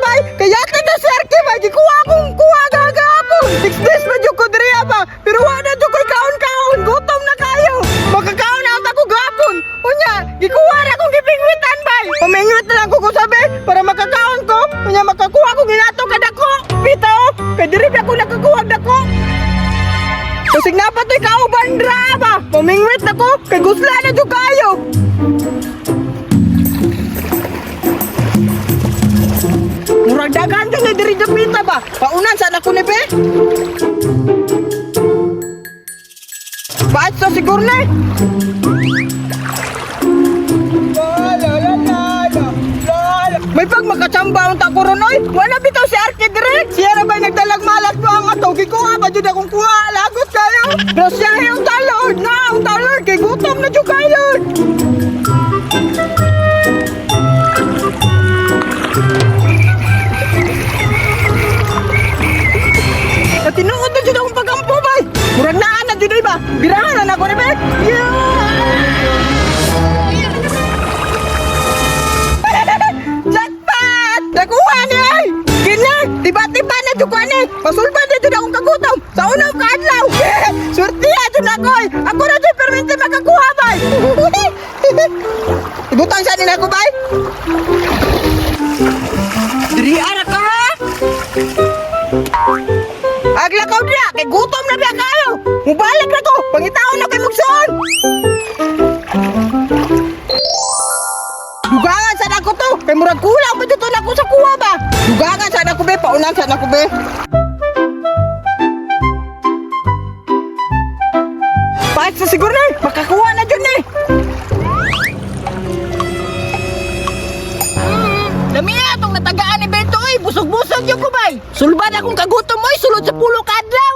bay. Kaya ito swerke bay. Gikuha akong kuha gagapon. 6 days pa dyan ko diriya ba. Pero wala dyan ko'y kaon-kaon. Gutom na kayo. Makakaon na ako gapon. Unya, gikuha na akong gipingwitan bay. Pamingwit na lang ko sabi. Para makakaon ko. Unya, makakuha ko ginato kadako. Pita o. Kaya dirib ako nakakuha dako. Kasig na pa to'y kauban dra ba. Pamingwit na ko. Kaya gusla na dyan kayo. Murag dagan dyan na diri dapita ba? Paunan saan ako ni be? Ba't sa siguro na eh? May pag makachamba ang takuron oy. Wala bitaw si Arky dire. Siya na ba nagdalag malas mo ang ato? Gikuha ba dyan akong kuha? Lagot kayo. Grasya yung talod na. Ang talod kay gutom na dyan kayo. Tinuod na dyan akong pagampo, bay! Murag naan na dyan, ba? Birahan na ako ni bay! Jackpot! Nakuha niya, ay! Ginag! Tiba-tiba na dyan ko, ani! Pasulban na dyan akong kagutom! Sa unang kaadlaw! Surtiya dyan ako, ay! Ako na dyan permente makakuha, bay! Ibutang siya nila ko, bay! Dirian na ka, ha? Aglakaw niya, kay gutom na biya kayo. Mubalik na ko, pangitaon na kay Mugson. Dugangan sana ko to, kay murag kulang pa dito na ko sa kuha ba. Dugangan sana ko be, paunan sana ko be. Pahit sa siguro na, makakuha na dyan eh. Lamia atong natagaan ni Bento oy, busog-busog yung kubay. Sulban akong kagutom oy, sulod sa pulo kadlaw.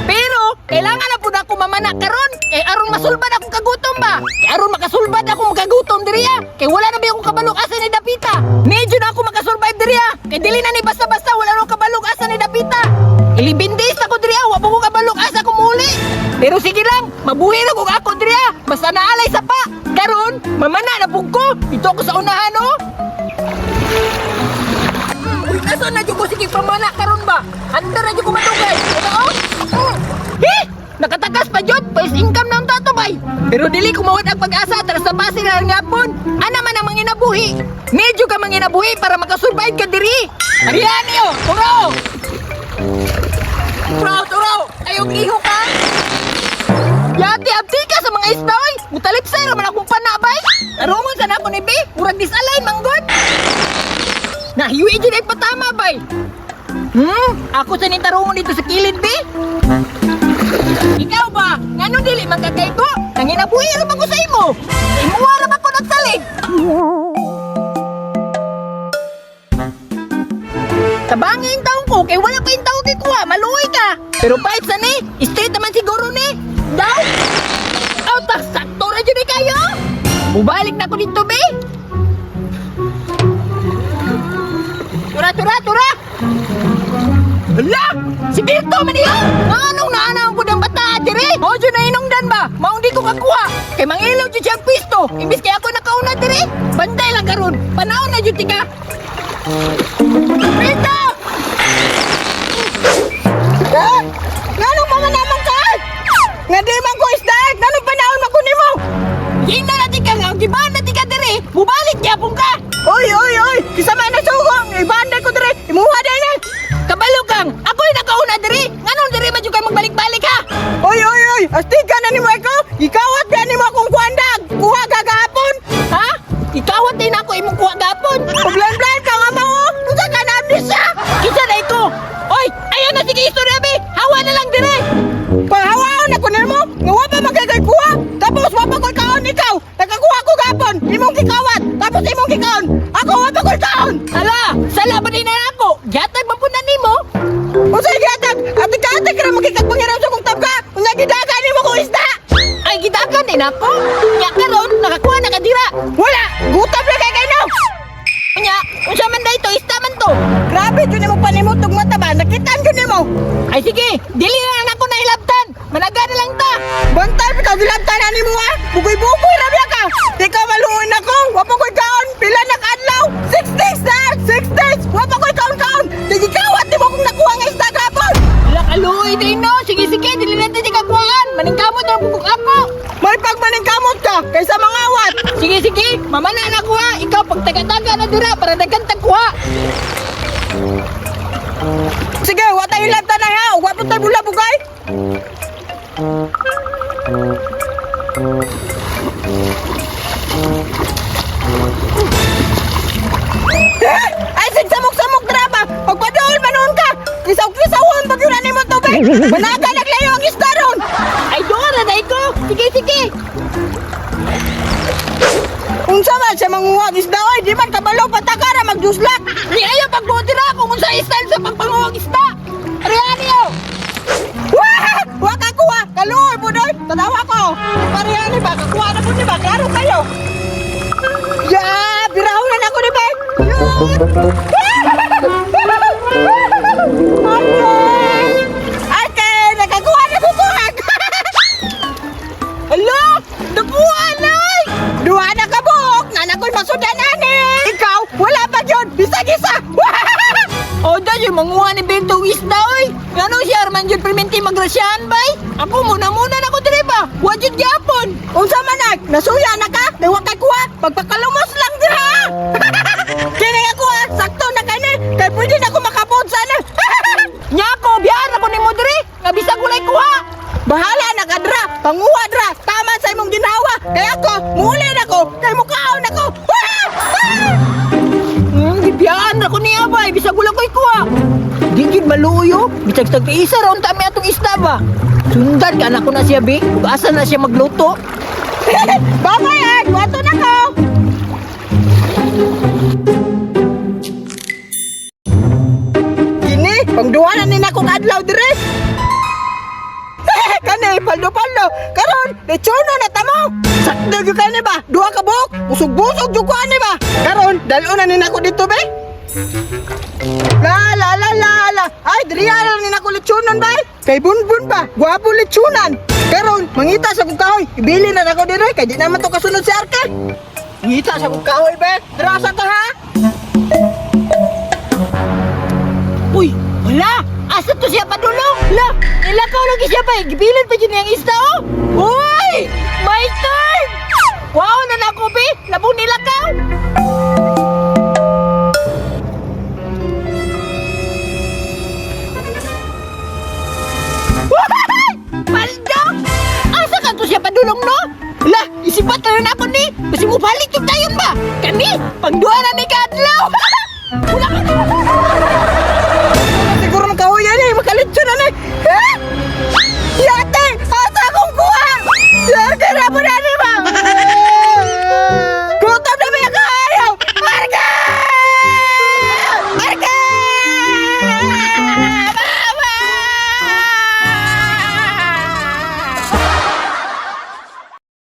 Pero kailangan na pud ako mamana karon. Kay aron masulban akong kagutom ba? Kay aron makasulban ako makagutom diriya. Kay wala na ba akong kabalok asa ni Dapita. Medyo na ako makasurvive diriya. Kay dili na ni basta-basta wala na akong kabalok asa ni Dapita. 11 days ako diriya, wa ko kabalok asa ko muli. Pero sige lang, mabuhi na kung ako diriya. Basta naalay sa pa. Karon, mamana na pug ko. Ito ako sa unahan oh. Kaso na dyan ko sige pamana karon ba? Handa na dyan ko matugay. Ito oh? Nakatakas pa dyan. Pais income na ang tatubay. Pero dili ko mawad ang pag-asa. Tara sa base na nga pon. Ana man ang manginabuhi. Medyo ka manginabuhi para makasurvive ka diri. Ariyan niyo. Turo! Turo! Ayong iho ka. Yati abdi ka sa mga isdoy. Mutalipsay raman akong panabay. Narungon sa na ako ni B. Murag disalign manggod. Nahiwi dyan ay patama, bay. Ako sa nitarungon dito sa kilid, be. Ikaw ba? Ngano dili magkakayko? Nanginabuhi rin ako sa imo. Imuha rin ako nagsalig. Tabangin taong ko, kay wala pa yung taong kikuha. Maluwi ka. Pero pahit sa ni, straight naman siguro ni. Daw? Tak sakto na dyan ay kayo. Bubalik na ako dito, be. Tura! Hala! Si Birto man iyo! Anong naanaw ko ng bata, dire? O, dyan na inungdan ba? Maong di ko kakuha. Kay mangilaw dyan siyang pisto. Imbis kaya ako nakauna, dire? Bantay lang karon. Panahon na dyan, tika. Birto! Nganong mga naman ka? Nga di man ko isdaig. Nganong panahon makunin mo? Yung na natin ka nga. Gibahan natin ka, dire. Bubalik niya pong ka. Oy! Kisama na sugong! Ibanday ko dire! Imuha day na! Kabalo kang! Ako'y nakauna dire! Nganong dire man ka magbalik-balik ha? Oy! Astig ka na ni mo ako! Ikawat na ni mo akong kuhandag! Kuha gagahapon! Ha? Ikawat din ako imong kuha gagahapon! Pablan-blan ka nga mo! Kusa ka na amnesia! Kisa na ito! Oy! Ayaw na sige istorya be! Hawa na lang dire! Pahawaon ako na mo! Ngawa pa magkagay kuha! Tapos wapa ko kaon ikaw! Nakakuha ko gapon! Imong kikawat! Tapos imong kikaon! Ako wapa ko kaon! Hala! Sala ba din na ako? Gatag mapunan ni mo? O say gatag! Atik-atik ka na magkikagpangiraw sa kong tabga! Unya gidagan ni mo ko isda! Ay gidagan din ako? Nya karon nakakuha na kadira! Wala! Gutab na kay kayo! Unya! Unsa man da ito? Isda man to! Grabe! Dun mo panimutog mata ba? Nakitaan dun mo! Ay sige! Dili na ako nahilabtan! Managa na lang ta! Bantay! Pagkagilabtan na ni mo ha! Bugoy-bugoy na biya ka! Di ka maluon ako! Wapo ko'y kaon! Pila na kadlaw! 6 days na! 6 days! Wapo ko'y kaon pagtaga-taga na dira para daghan tagkuha. Sige, wa tayo lang tanay ha. Wa po tayo bula bugay. Ay, samok-samok drama. Pagpadool manon ka. Kisaw-kisawon pag yun ni mo tubig. Managa naglayo ang isda ron. Ay, doon na ko. Sige, sige. Unsa man siya manguwag isda oy, di man kabalo patakara magjuslak. Di ayo pagbutira kung unsa style sa pagpanguwag isda. Ariani yo. Wah! Wa ka kuha, kaluoy mo doy. Tanawa ko. Ariani ba kakuha na po ni ba? Klaro kayo. Ya, biraw na ako ni ba? Okay, nakakuha na ko kuhag. Hello? Nakuha na! Duha na ka buhok! Nanakoy masudan ani! Ikaw, wala pa yun! Bisa-gisa! O, dahil yung manguha ni Bentong isda, oy! Ano siya, Arman yun perminti magrasyahan, bay? Ako muna na ko dire ba? Wajud gyapon! Unsa manak? Nasuya na ka? Dewa kay kuha! Pagpakalumos lang dira! Kini ako ha! Sakto na kani! Kaya pwede na ako makapod sana! Nyako, biyan ako ni mo dire! Nga bisag walay kuha! Bahala na ka dra! Panguha dra! Tama sa imong ginawa! Kaya ako, mulin ako! Kaya mukhaon ako! Bibiyaan ako niya ba? Bisag wala ko ikuha! Digid maluyo! Bisag tag-isa raon tami atong isda ba? Sundan ka na ko na siya, Bi! Ug asa na siya magluto! Babay ay! Wato na ko! Kini, pangduwa na nina kong adlaw dire! Kani, paldo-paldo. Karon, lechono na tamo. Sakto gyud kani ba? Duha ka buhok. Busog-busog jud ko ani ba? Karon, dalo na nin ako dito be. La. Ay, diriya na nin ako lechonon ba? Kay bunbun ba? Guwapo lechonan. Karon, mangita sa kong kahoy. Ibili na ako dire kay di naman to kasunod si Arke. Ngita sa kong kahoy be. Drasa ka ha. Uy, wala. Asa to siya padulong? La, nilakaw lagi siya pa. Gibilin pa dyan yung isda, oh. Uy! My turn! Wow, nanako, be. Labong nilakaw. Paldo! Asa ka to siya padulong, no? La, isipat na ako ni. Kasi mo balik yung tayon ba? Kami, pangduha na ni Kadlaw. Wala ka na. Siguro ng kahoy yan eh. Makalitsyo na